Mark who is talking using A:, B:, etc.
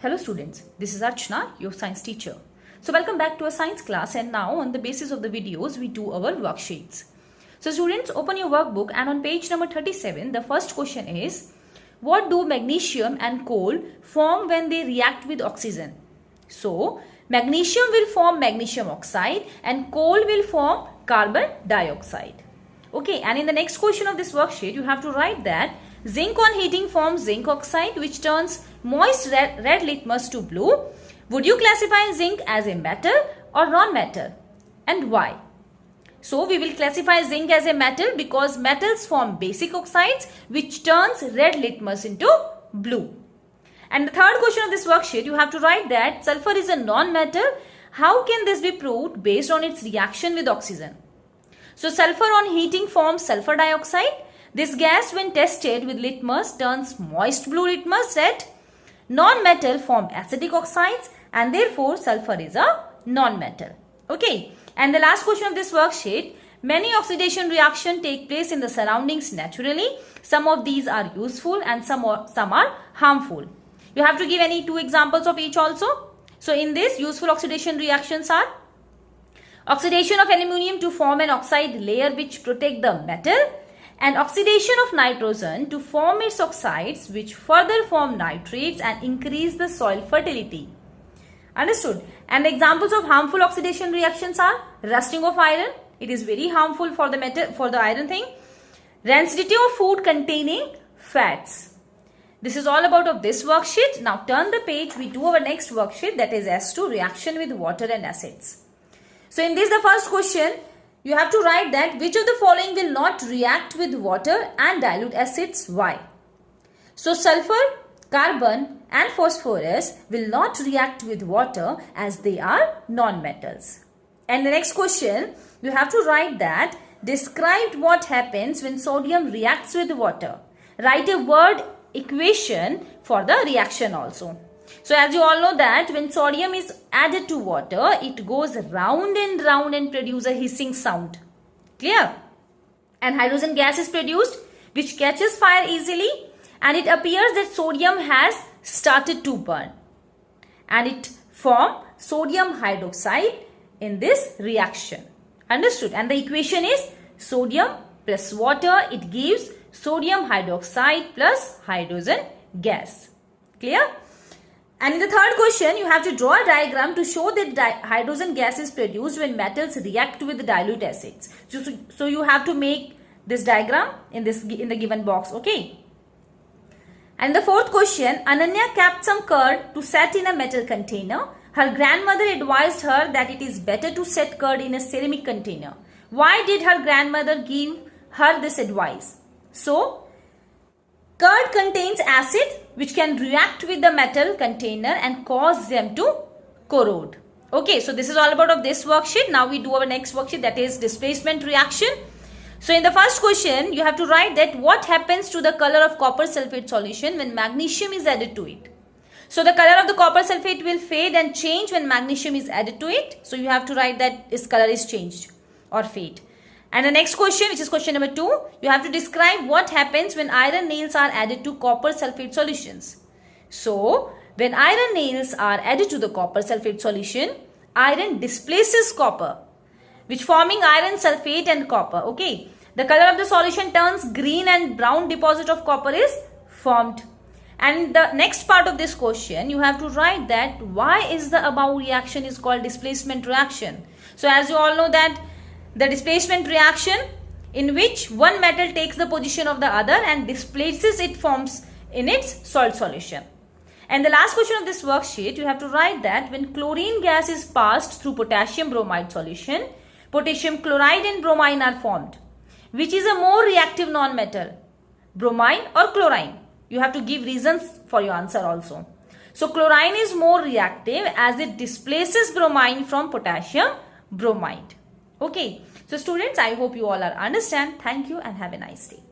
A: Hello students, this is Archana, your science teacher. So welcome back to a science class, and now on the basis of the videos we do our worksheets. So students, open your workbook and on page number 37 the first question is, what do magnesium and coal form when they react with oxygen? So magnesium will form magnesium oxide and coal will form carbon dioxide. Okay, and in the next question of this worksheet you have to write that zinc on heating forms zinc oxide which turns moist red litmus to blue. Would you classify zinc as a metal or non-metal, and why? So we will classify zinc as a metal because metals form basic oxides which turns red litmus into blue. And the third question of this worksheet you have to write that sulfur is a non-metal. How can this be proved based on its reaction with oxygen? So sulfur on heating forms sulfur dioxide. This gas when tested with litmus turns moist blue litmus red. Non-metal form acidic oxides and therefore sulfur is a non-metal. Okay, and the last question of this worksheet, many oxidation reactions take place in the surroundings naturally. Some of these are useful and some are harmful. You have to give any two examples of each also. So in this, useful oxidation reactions are oxidation of aluminium to form an oxide layer which protect the metal, and oxidation of nitrogen to form its oxides which further form nitrates and increase the soil fertility. Understood? And the examples of harmful oxidation reactions are rusting of iron. It is very harmful for the metal, for the iron thing. Rancidity of food containing fats. This is all about of this worksheet. Now turn the page. We do our next worksheet, that is S2, reaction with water and acids. So in this, the first question, you have to write that which of the following will not react with water and dilute acids. Why? So sulfur, carbon and phosphorus will not react with water as they are non-metals. And the next question, you have to write that describe what happens when sodium reacts with water. Write a word equation for the reaction also. So as you all know that when sodium is added to water, it goes round and produces a hissing sound. Clear? And hydrogen gas is produced which catches fire easily, and it appears that sodium has started to burn and it forms sodium hydroxide in this reaction. Understood? And the equation is sodium plus water, it gives sodium hydroxide plus hydrogen gas. Clear? And in the third question, you have to draw a diagram to show that hydrogen gas is produced when metals react with dilute acids. So you have to make this diagram in the given box. Okay. And the fourth question, Ananya kept some curd to set in a metal container. Her grandmother advised her that it is better to set curd in a ceramic container. Why did her grandmother give her this advice? So, curd contains acid which can react with the metal container and cause them to corrode. Okay, so this is all about of this worksheet. Now we do our next worksheet, that is displacement reaction. So in the first question, you have to write that what happens to the color of copper sulfate solution when magnesium is added to it. So the color of the copper sulfate will fade and change when magnesium is added to it. So you have to write that its color is changed or fade. And the next question, which is question number 2, you have to describe what happens when iron nails are added to copper sulfate solutions. So, when iron nails are added to the copper sulfate solution, iron displaces copper, which forming iron sulfate and copper. Okay, the color of the solution turns green and brown deposit of copper is formed. And the next part of this question, you have to write that why is the above reaction is called displacement reaction. So, as you all know that the displacement reaction in which one metal takes the position of the other and displaces it forms in its salt solution. And the last question of this worksheet, you have to write that when chlorine gas is passed through potassium bromide solution, potassium chloride and bromine are formed. Which is a more reactive non-metal, bromine or chlorine? You have to give reasons for your answer also. So chlorine is more reactive as it displaces bromine from potassium bromide. Okay, so students, I hope you all are understand. Thank you and have a nice day.